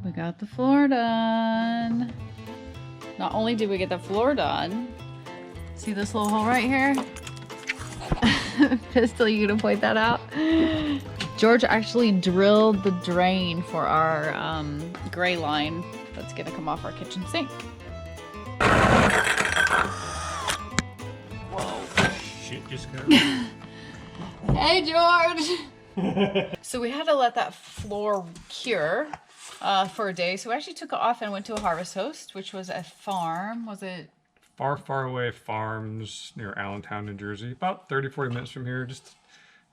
We got the floor done. Not only did we get the floor done, see this little hole right here? Pistol, you gonna point that out? George actually drilled the drain for our gray line that's gonna come off our kitchen sink. Whoa. Shit just got Hey, George! So we had to let that floor cure for a day. So we actually took it off and went to a harvest host, which was a farm. Was it? Far, far away farms near Allentown, New Jersey. About 30, 40 minutes from here. Just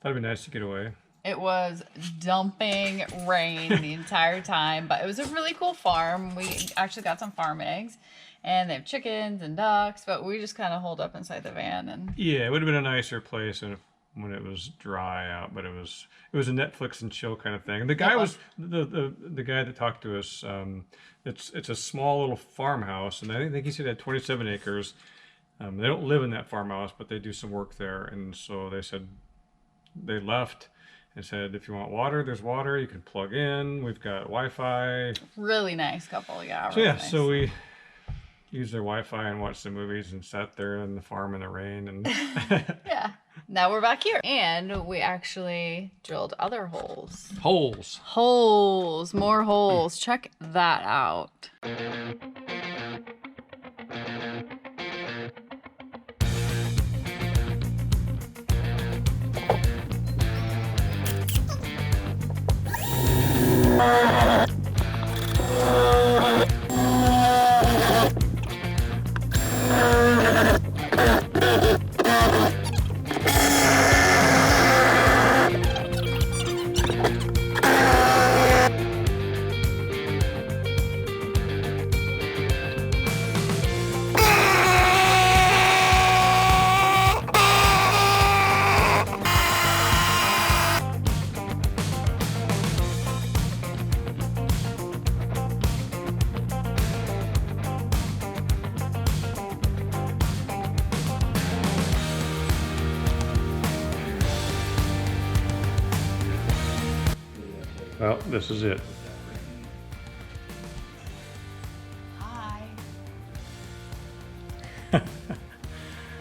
thought it'd be nice to get away. It was dumping rain the entire time, but it was a really cool farm. We actually got some farm eggs, and they have chickens and ducks, but we just kind of holed up inside the van. And yeah, it would have been a nicer place when it was dry out, but it was a Netflix and chill kind of thing. And the guy was the guy that talked to us. It's a small little farmhouse, and I think he said it had 27 acres. They don't live in that farmhouse, but they do some work there, and so they said they left. And said, if you want water, there's water. You can plug in. We've got Wi-Fi. Really nice couple, yeah. So really yeah, nice. so we used their Wi-Fi and watched the movies and sat there in the farm in the rain. And yeah, now we're back here. And we actually drilled other holes. Holes, more holes. Check that out. well, this is it. Hi. We're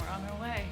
on our way.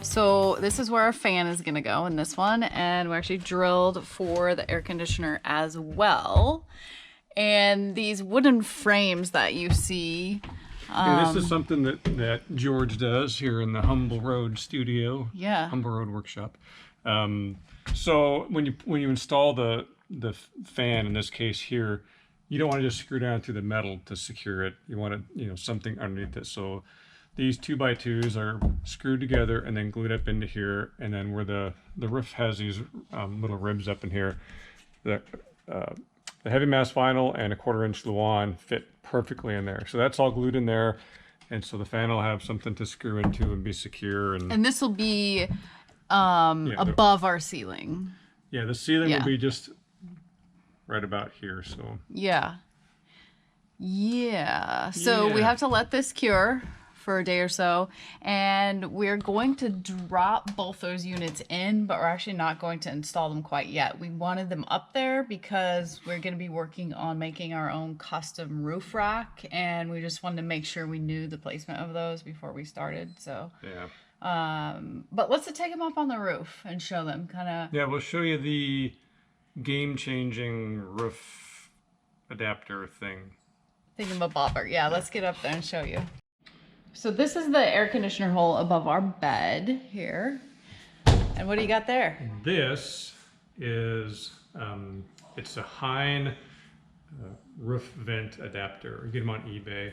So this is where our fan is gonna go in this one, and we actually drilled for the air conditioner as well. And these wooden frames that you see. And this is something that George does here in the Humble Road studio. Yeah. Humble Road workshop. So when you install the fan, in this case here, you don't want to just screw down through the metal to secure it. You want something underneath it. So these 2x2s are screwed together and then glued up into here, and then where the roof has these little ribs up in here, the heavy mass vinyl and a 1/4-inch Luan fit perfectly in there. So that's all glued in there, and so the fan will have something to screw into and be secure. And this will be above our ceiling. Yeah, the ceiling will be just right about here. So yeah. So we have to let this cure for a day or so, and we're going to drop both those units in, but we're actually not going to install them quite yet. We wanted them up there because we're going to be working on making our own custom roof rack, and we just wanted to make sure we knew the placement of those before we started. So yeah. But let's take them up on the roof and show them kind of. Yeah, we'll show you the game-changing roof adapter thing. Thingamabobber. Yeah, let's get up there and show you. So this is the air conditioner hole above our bed here. And what do you got there? This is, it's a Hein roof vent adapter. You get them on eBay.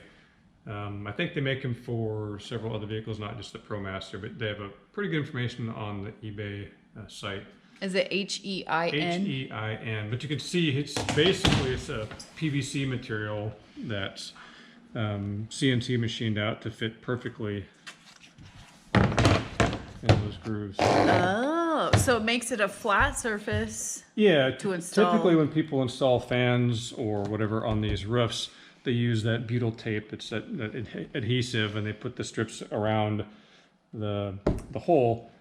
I think they make them for several other vehicles, not just the ProMaster, but they have a pretty good information on the eBay site. Is it H-E-I-N? H-E-I-N. But you can see it's basically, it's a PVC material that's CNC machined out to fit perfectly in those grooves. Oh, so it makes it a flat surface. Yeah, to install. typically when people install fans or whatever on these roofs, they use that butyl tape. It's that adhesive, and they put the strips around the hole.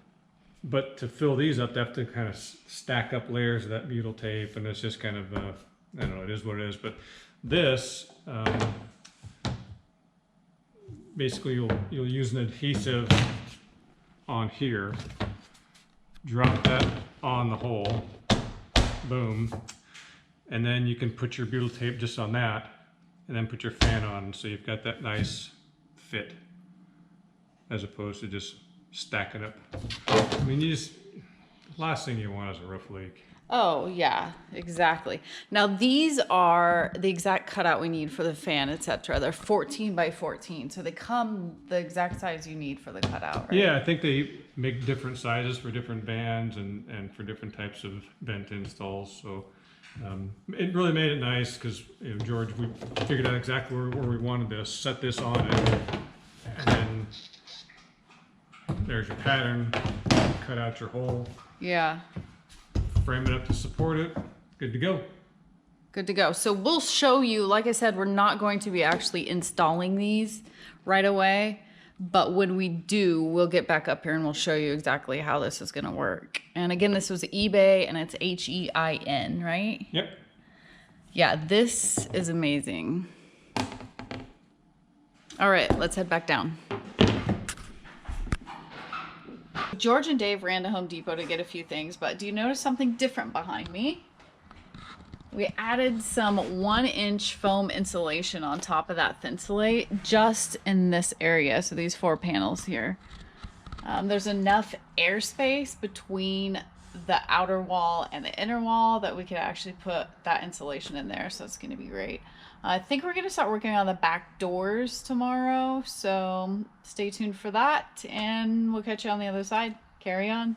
But to fill these up, they have to kind of stack up layers of that butyl tape, and it's just kind of, I don't know, it is what it is. But this, basically you'll use an adhesive on here, drop that on the hole, boom, and then you can put your butyl tape just on that, and then put your fan on, so you've got that nice fit, as opposed to just stacking up. I mean, the last thing you want is a roof leak. Oh, yeah, exactly. Now, these are the exact cutout we need for the fan, etc. They're 14 by 14, so they come the exact size you need for the cutout, right? Yeah, I think they make different sizes for different bands and for different types of vent installs. So it really made it nice because, you know, George, we figured out exactly where we wanted to set this on it, and then there's your pattern. Cut out your hole. Yeah. Frame it up to support it. Good to go. Good to go. So we'll show you, like I said, we're not going to be actually installing these right away, but when we do, we'll get back up here and we'll show you exactly how this is going to work. And again, this was eBay, and it's H-E-I-N, right? Yep. Yeah, this is amazing. All right, let's head back down. George and Dave ran to Home Depot to get a few things, but do you notice something different behind me? We added some 1-inch foam insulation on top of that Thinsulate just in this area. So these 4 panels here. There's enough airspace between the outer wall and the inner wall that we could actually put that insulation in there. So it's going to be great. I think we're going to start working on the back doors tomorrow. So stay tuned for that, and we'll catch you on the other side. Carry on.